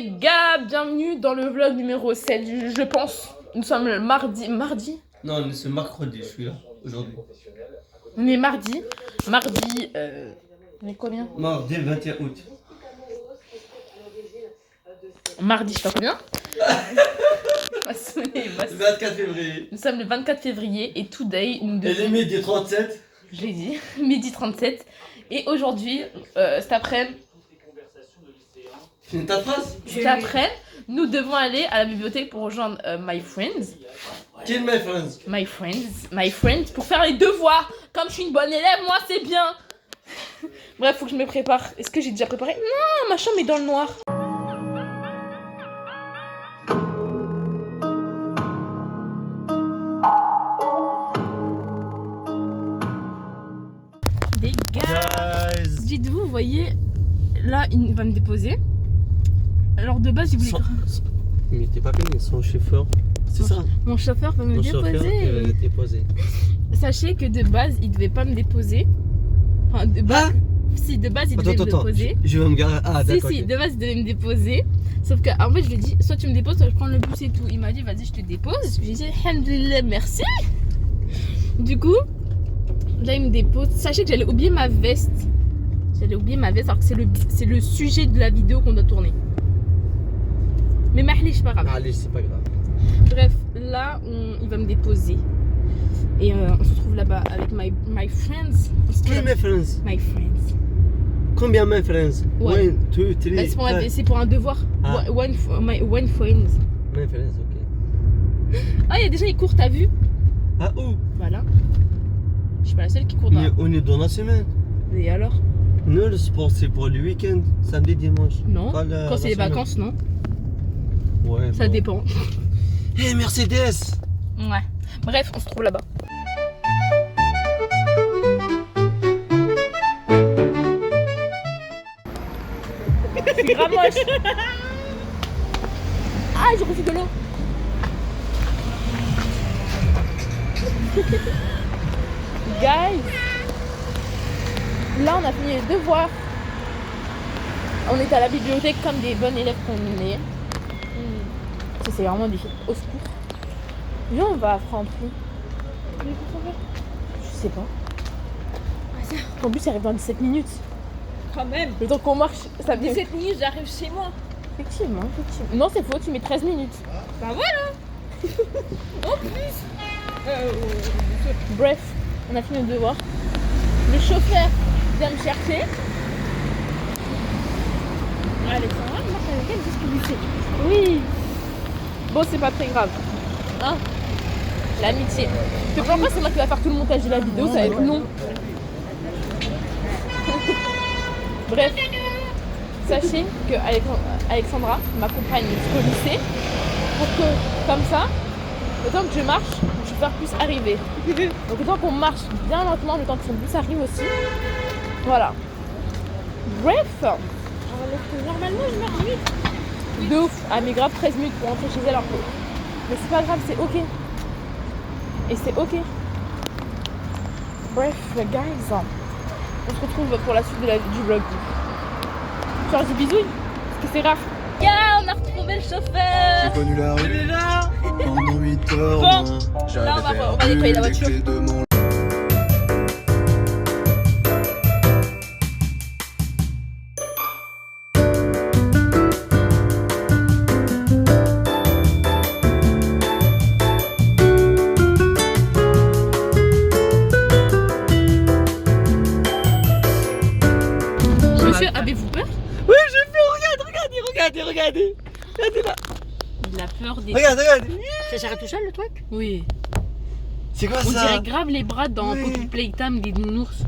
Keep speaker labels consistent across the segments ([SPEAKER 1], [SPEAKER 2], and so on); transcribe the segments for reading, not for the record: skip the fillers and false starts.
[SPEAKER 1] les gars, bienvenue dans le vlog numéro 7, je pense. Nous sommes le mardi.
[SPEAKER 2] Non, c'est mercredi, je suis là, aujourd'hui.
[SPEAKER 1] On est mardi. On est combien?
[SPEAKER 2] Mardi 21 août.
[SPEAKER 1] Mardi, je sais pas combien.
[SPEAKER 2] 24 février.
[SPEAKER 1] Nous sommes le 24 février et today, nous
[SPEAKER 2] devons... Et les midi 37.
[SPEAKER 1] Je l'ai dit, midi 37. Et aujourd'hui, cet après-midi...
[SPEAKER 2] Finis ta phrase?
[SPEAKER 1] Cet après-midi, nous devons aller à la bibliothèque pour rejoindre My Friends.
[SPEAKER 2] Qui est My Friends?
[SPEAKER 1] My Friends, pour faire les devoirs. Comme je suis une bonne élève, moi c'est bien. Bref, faut que je me prépare. Est-ce que j'ai déjà préparé? Non, ma chambre est dans le noir. Les gars, dites-vous, vous voyez, là il va me déposer. Alors de base, il voulait...
[SPEAKER 2] Mais t'es pas connu, son chauffeur. C'est ça.
[SPEAKER 1] Mon chauffeur va me déposer. Sachez que de base, il devait pas me déposer. Enfin, de base, si de base il devait me déposer.
[SPEAKER 2] Je vais me garer. Ah d'accord.
[SPEAKER 1] Si, de base il devait me déposer. Sauf qu'en fait, je lui ai dit, soit tu me déposes, soit je prends le bus et tout. Il m'a dit, vas-y, je te dépose. J'ai dit, alhamdoulilah, merci. Du coup, là il me dépose. Sachez que j'allais oublier ma veste. Alors que c'est le sujet de la vidéo qu'on doit tourner. Mais mahli, c'est pas grave.
[SPEAKER 2] Allez, c'est pas grave.
[SPEAKER 1] Bref, là, il va me déposer. Et on se retrouve là-bas avec my friends.
[SPEAKER 2] Qui est my friends?
[SPEAKER 1] My friends.
[SPEAKER 2] Combien my friends?
[SPEAKER 1] Ouais.
[SPEAKER 2] 1, 2, 3.
[SPEAKER 1] C'est pour un devoir.
[SPEAKER 2] Ah.
[SPEAKER 1] One friends.
[SPEAKER 2] My friends, ok.
[SPEAKER 1] Ah, il y a des gens qui courent, t'as vu?
[SPEAKER 2] Ah, où?
[SPEAKER 1] Voilà. Je suis pas la seule qui court dans.
[SPEAKER 2] Mais on est dans la semaine.
[SPEAKER 1] Et alors?
[SPEAKER 2] Non, le sport c'est pour le week-end, samedi, dimanche.
[SPEAKER 1] Non. Quand c'est les vacances, non?
[SPEAKER 2] Ouais.
[SPEAKER 1] Ça dépend.
[SPEAKER 2] Hé, Mercedes!
[SPEAKER 1] Ouais. Bref, on se trouve là-bas. C'est grave moche. Ah, j'ai reçu de l'eau. Guys, là on a fini les devoirs. On est à la bibliothèque comme des bonnes élèves qu'on est. Ça c'est vraiment difficile. Au secours. Viens, on va à Franprix. Je sais pas. En plus, il arrive dans 17 minutes.
[SPEAKER 3] Quand même.
[SPEAKER 1] Le temps qu'on marche, ça vient.
[SPEAKER 3] 17 minutes, j'arrive chez moi.
[SPEAKER 1] Effectivement. Non, c'est faux, tu mets 13 minutes.
[SPEAKER 3] Bah voilà. En plus.
[SPEAKER 1] Bref, on a fini le devoir. Le chauffeur vient me chercher. Alexandra, marche avec elle jusqu'au lycée. Oui. Bon, c'est pas très grave. Hein? L'amitié. Tu comprends pas, c'est moi qui va faire tout le montage de la vidéo, ça va être long. Bref, sachez que Alexandra m'accompagne jusqu'au lycée pour que, comme ça, le temps que je marche, le chauffeur puisse arriver. Donc le temps qu'on marche bien lentement, le temps que son bus arrive aussi. Voilà. Bref.
[SPEAKER 3] Normalement, je marche vite.
[SPEAKER 1] De ouf. Ah mais grave 13 minutes pour rentrer chez elle alors que... Mais c'est pas grave, c'est ok. Et c'est ok. Bref, guys. On se retrouve pour la suite du vlog. Tu leur dis bisous parce que c'est rare. Yeah, on a retrouvé le chauffeur.
[SPEAKER 4] J'ai connu la rue
[SPEAKER 1] là.
[SPEAKER 4] pendant 8 heures.
[SPEAKER 1] Bon, là on va nettoyer la voiture. Monsieur, avez-vous peur?
[SPEAKER 2] Oui, j'ai fait, regardez là.
[SPEAKER 1] Il a peur des...
[SPEAKER 2] Regarde.
[SPEAKER 3] Ça s'arrête tout seul le truc?
[SPEAKER 1] Oui.
[SPEAKER 2] C'est quoi
[SPEAKER 1] On
[SPEAKER 2] ça?
[SPEAKER 1] dirait grave les bras dans
[SPEAKER 2] Oui.
[SPEAKER 1] Poppy Playtime des nounours.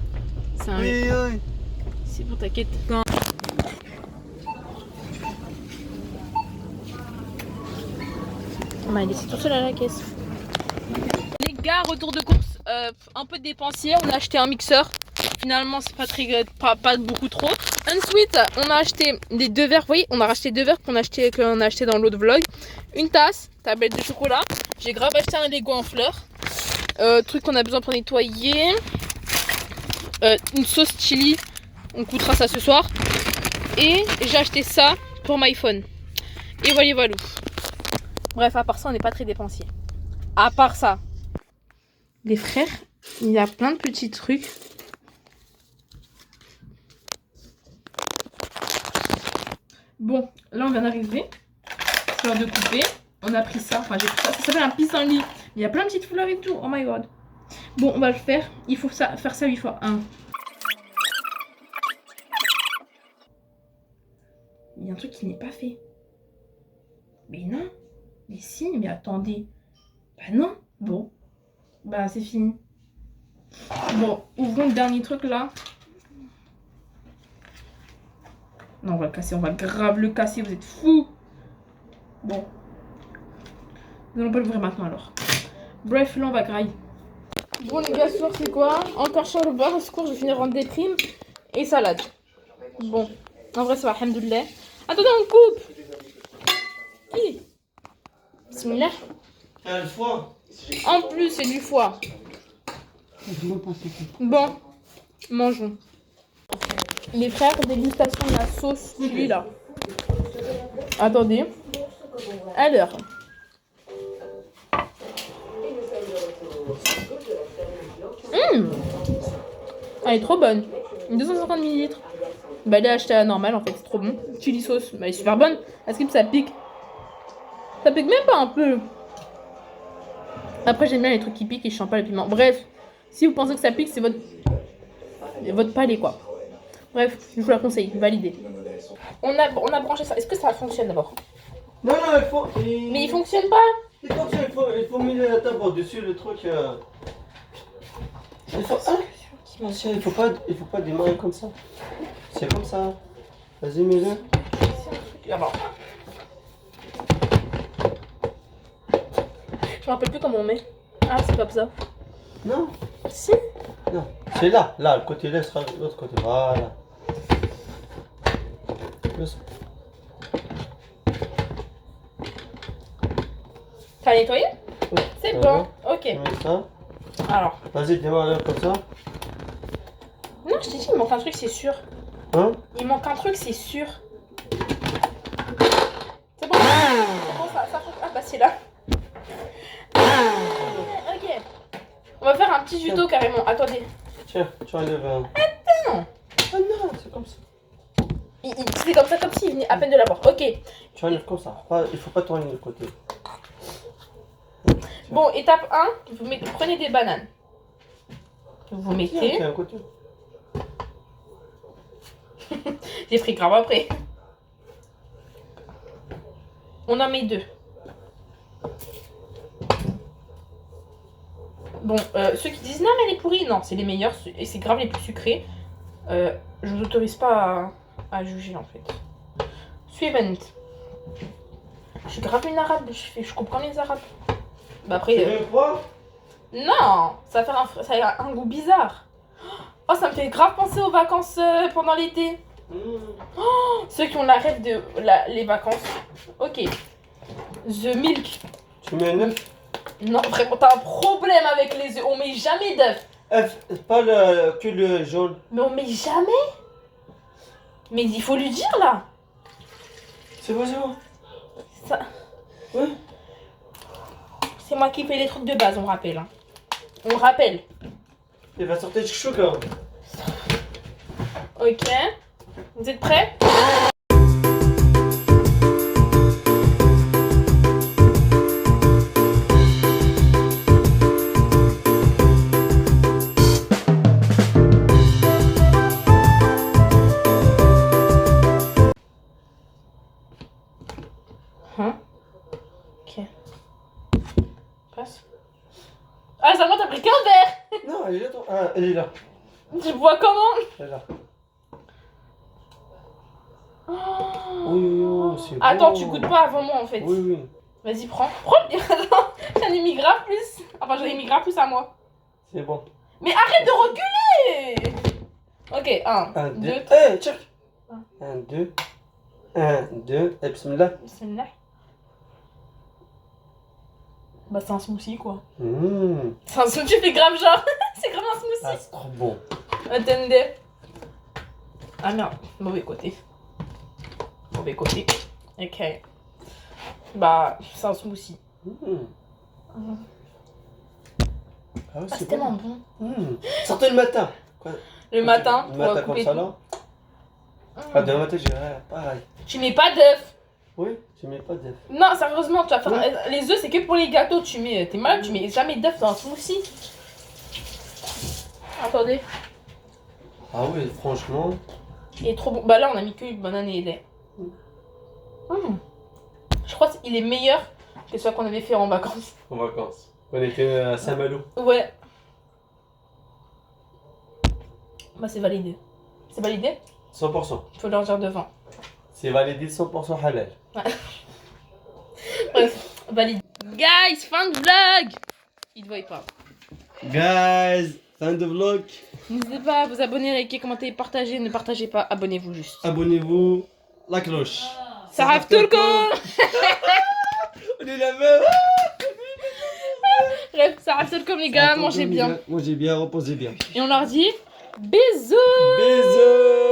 [SPEAKER 1] C'est un...
[SPEAKER 2] Oui.
[SPEAKER 1] C'est pour t'inquiète. On m'a laissé tout seul à la caisse. Les gars, retour de course. Un peu dépensier. On a acheté un mixeur. Finalement, c'est pas beaucoup trop. Ensuite, on a acheté les 2 verres. Vous voyez, on a racheté 2 verres qu'on a acheté dans l'autre vlog. Une tasse, tablette de chocolat. J'ai grave acheté un Lego en fleurs. Truc qu'on a besoin pour nettoyer. Une sauce chili. On coûtera ça ce soir. Et j'ai acheté ça pour my phone. Et voilà. Bref, à part ça, on n'est pas très dépensier. À part ça. Les frères, il y a plein de petits trucs. Bon, là on vient d'arriver. C'est l'heure de couper. On a pris ça. Enfin, j'ai pris ça. Ça s'appelle un pissenlit. Il y a plein de petites fleurs et tout. Oh my god. Bon, on va le faire. Il faut faire ça 8 fois 1. Il y a un truc qui n'est pas fait. Mais non. Mais si, mais attendez. Bah non. Bon. Bah c'est fini. Bon, ouvrons le dernier truc là. Non, on va le casser. On va grave le casser. Vous êtes fous. Bon. Nous allons pas l'ouvrir maintenant alors. Bref, là on va grailler. Bon les gars, ce soir c'est quoi? Encore chaud au bord, au secours, je vais finir en déprime. Et salade. Bon. En vrai ça va, alhamdoulilah. Attendez, on coupe. Hi. Bismillah.
[SPEAKER 2] Le foie.
[SPEAKER 1] En plus, c'est du foie. Bon, mangeons. Les frères, dégustation de la sauce, celui-là. Attendez. Alors. Elle est trop bonne. 250 ml. Bah, elle est achetée à la normale en fait, c'est trop bon. Chili sauce, bah, elle est super bonne. Est-ce que ça pique? Ça pique même pas un peu. Après, j'aime bien les trucs qui piquent et je sens pas le piment. Bref, si vous pensez que ça pique, c'est votre palais quoi. Bref, je vous la conseille, validez. On a branché ça. Est-ce que ça fonctionne d'abord?
[SPEAKER 2] Non, il faut.
[SPEAKER 1] Mais il fonctionne pas.
[SPEAKER 2] Il faut mettre la table au-dessus, le truc. Il faut pas démarrer comme ça. C'est comme ça. Vas-y, mets-le.
[SPEAKER 1] D'abord. Je me rappelle plus comment on met. Ah, c'est comme ça.
[SPEAKER 2] Non.
[SPEAKER 1] Si.
[SPEAKER 2] Non. C'est là. Là, le côté là sera l'autre côté. Voilà.
[SPEAKER 1] T'as nettoyé?
[SPEAKER 2] Oui.
[SPEAKER 1] C'est bon. Ok.
[SPEAKER 2] Mets ça.
[SPEAKER 1] Alors.
[SPEAKER 2] Vas-y, démarre comme ça.
[SPEAKER 1] Non, je t'ai dit, il manque un truc, c'est sûr.
[SPEAKER 2] Hein?
[SPEAKER 1] Il manque un truc, c'est sûr. C'est bon. C'est bon, ça fonctionne. Ah, bah, c'est là. Ok. On va faire un petit judo carrément. Attendez.
[SPEAKER 2] Tiens, tu enlèves un.
[SPEAKER 1] Attends.
[SPEAKER 2] Ah non, c'est comme ça.
[SPEAKER 1] C'est comme ça, comme s'il venait à peine de l'avoir. Ok.
[SPEAKER 2] Tu enlèves comme ça. Il faut pas tourner le côté.
[SPEAKER 1] Bon, étape 1, prenez des bananes. Vous mettez.
[SPEAKER 2] Tiens, un côté.
[SPEAKER 1] J'ai pris grave après. On en met 2. Bon, ceux qui disent non mais elle est pourrie, non, c'est les meilleurs et c'est grave les plus sucrés. Je vous autorise pas à juger en fait. Suivant. Je suis grave une arabe, je comprends les arabes. Bah après. Non, ça a un goût bizarre. Oh, ça me fait grave penser aux vacances pendant l'été. Oh, ceux qui ont la rêve de les vacances. Ok. The milk.
[SPEAKER 2] Tu mets un œuf?
[SPEAKER 1] Non, vraiment, t'as un problème avec les œufs. On met jamais d'œufs.
[SPEAKER 2] Pas que le jaune.
[SPEAKER 1] Mais on met jamais. Mais il faut lui dire là.
[SPEAKER 2] C'est bon, c'est bon.
[SPEAKER 1] Ça...
[SPEAKER 2] Ouais.
[SPEAKER 1] C'est moi qui fais les trucs de base, on rappelle. Hein. On rappelle.
[SPEAKER 2] Il va sortir du chocolat.
[SPEAKER 1] Ok. Vous êtes prêts? Hein? Ok. Passe. Ah, ça t'as pris qu'un verre!
[SPEAKER 2] Non, elle est là. Ah, elle est là.
[SPEAKER 1] Tu bois comment?
[SPEAKER 2] Elle est là. Oui, c'est bon.
[SPEAKER 1] Attends, tu goûtes pas avant moi en fait.
[SPEAKER 2] Oui, oui.
[SPEAKER 1] Vas-y, prends. Prends. Attends, j'en ai mis grave plus. Enfin, j'en ai mis grave plus à moi.
[SPEAKER 2] C'est bon.
[SPEAKER 1] Mais arrête de reculer! Ok, 1, 2, 3.
[SPEAKER 2] Eh, check. 1, 2. 1, 2. Et bismillah.
[SPEAKER 1] Bismillah. Bah, c'est un smoothie quoi.
[SPEAKER 2] C'est
[SPEAKER 1] un smoothie, tu fais grave genre. C'est grave un smoothie.
[SPEAKER 2] Ah, c'est trop bon.
[SPEAKER 1] Attendez. Ah merde, mauvais côté. Mauvais côté. Ok. Bah, c'est un smoothie.
[SPEAKER 2] Ah ouais,
[SPEAKER 1] Ah, c'est
[SPEAKER 2] c'est
[SPEAKER 1] tellement
[SPEAKER 2] bon.
[SPEAKER 1] bon.
[SPEAKER 2] Sortez le matin. Quoi?
[SPEAKER 1] Le matin,
[SPEAKER 2] Le
[SPEAKER 1] pour
[SPEAKER 2] matin comme
[SPEAKER 1] couper
[SPEAKER 2] ça
[SPEAKER 1] tout.
[SPEAKER 2] là. Ah, demain matin, je dirais pareil.
[SPEAKER 1] Tu mets pas d'œufs.
[SPEAKER 2] Oui, tu mets pas d'œuf.
[SPEAKER 1] Non, sérieusement, tu vas faire.
[SPEAKER 2] Ouais.
[SPEAKER 1] Les œufs, c'est que pour les gâteaux. T'es malade, tu mets jamais d'œufs dans un smoothie. Attendez.
[SPEAKER 2] Ah oui, franchement.
[SPEAKER 1] Il est trop bon. Bah là, on a mis que banane et lait. Je crois qu'il est meilleur que celui qu'on avait fait en vacances.
[SPEAKER 2] En vacances. On était à Saint-Malo.
[SPEAKER 1] Ouais. Bah, c'est validé. C'est validé?
[SPEAKER 2] 100%.
[SPEAKER 1] Faut leur dire devant.
[SPEAKER 2] C'est validé 100% halal.
[SPEAKER 1] Bref, validé. Guys, fin de vlog! Il te voit pas.
[SPEAKER 2] Guys, fin de vlog.
[SPEAKER 1] N'hésitez pas à vous abonner, liker, commenter, partager. Ne partagez pas, abonnez-vous juste.
[SPEAKER 2] Abonnez-vous, la cloche.
[SPEAKER 1] Saraf Turco!
[SPEAKER 2] On est la même.
[SPEAKER 1] Bref, Saraf Turco, les gars, mangez bien.
[SPEAKER 2] Mangez bien, reposez bien.
[SPEAKER 1] Et on leur dit bisous!
[SPEAKER 2] Bisous.